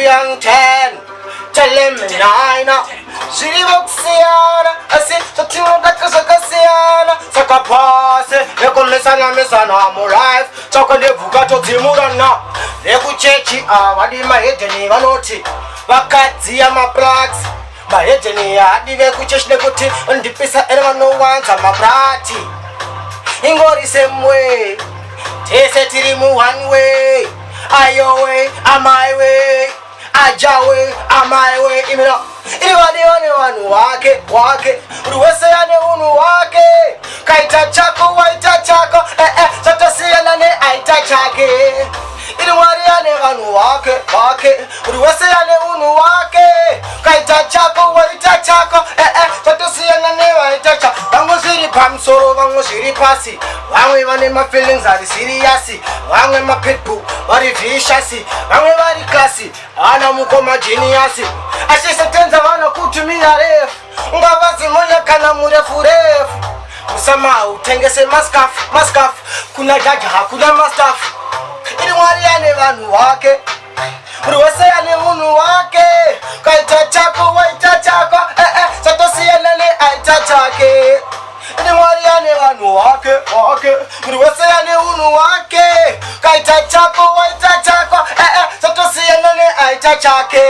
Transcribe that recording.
young 10. Tell him 9. Shiri boxiana. I say to timo kakasiana. Saka pase. Leko mesana mo life. Saka nevuka to timurana. Leku chechi wadi mahedeni vanoti. Vakadzi ama plugs. Mahedeni adive kuchechi nekuti ndipisa no wanza maprati. Ingori same way. Tese tirimu one way. Ayo way, my way. Ajawe, my way. Imina. Iwani wanu wake. Uruwese yane unu wake. Kaita chako, waita chako. Sata siya nane aita chake. Iwani yane wanu wake. Uruwese yane unu wake. Kaita chako, waita chako. Sata siya nane aita chako. Vango siri pamsoro, vango siri pasi. Vango ivane my feelings are serious. Vango my pitbull, very vicious. Vango very classy. Ana mukoma genius. Ashise tenza wana kutumia refu. Ngavazi moja kana murefu. Usama utengese maskaf. Kuna jaja hakuna mastaff. Ili wali yane vanu wake. Uruwese yane unu wake. Kaita chako waita chako. Satosi yanane aita chake. Ili wali yane vanu wake. Uruwese yane unu wake. Kaita chako waita chako. Satosi yanane aita chake.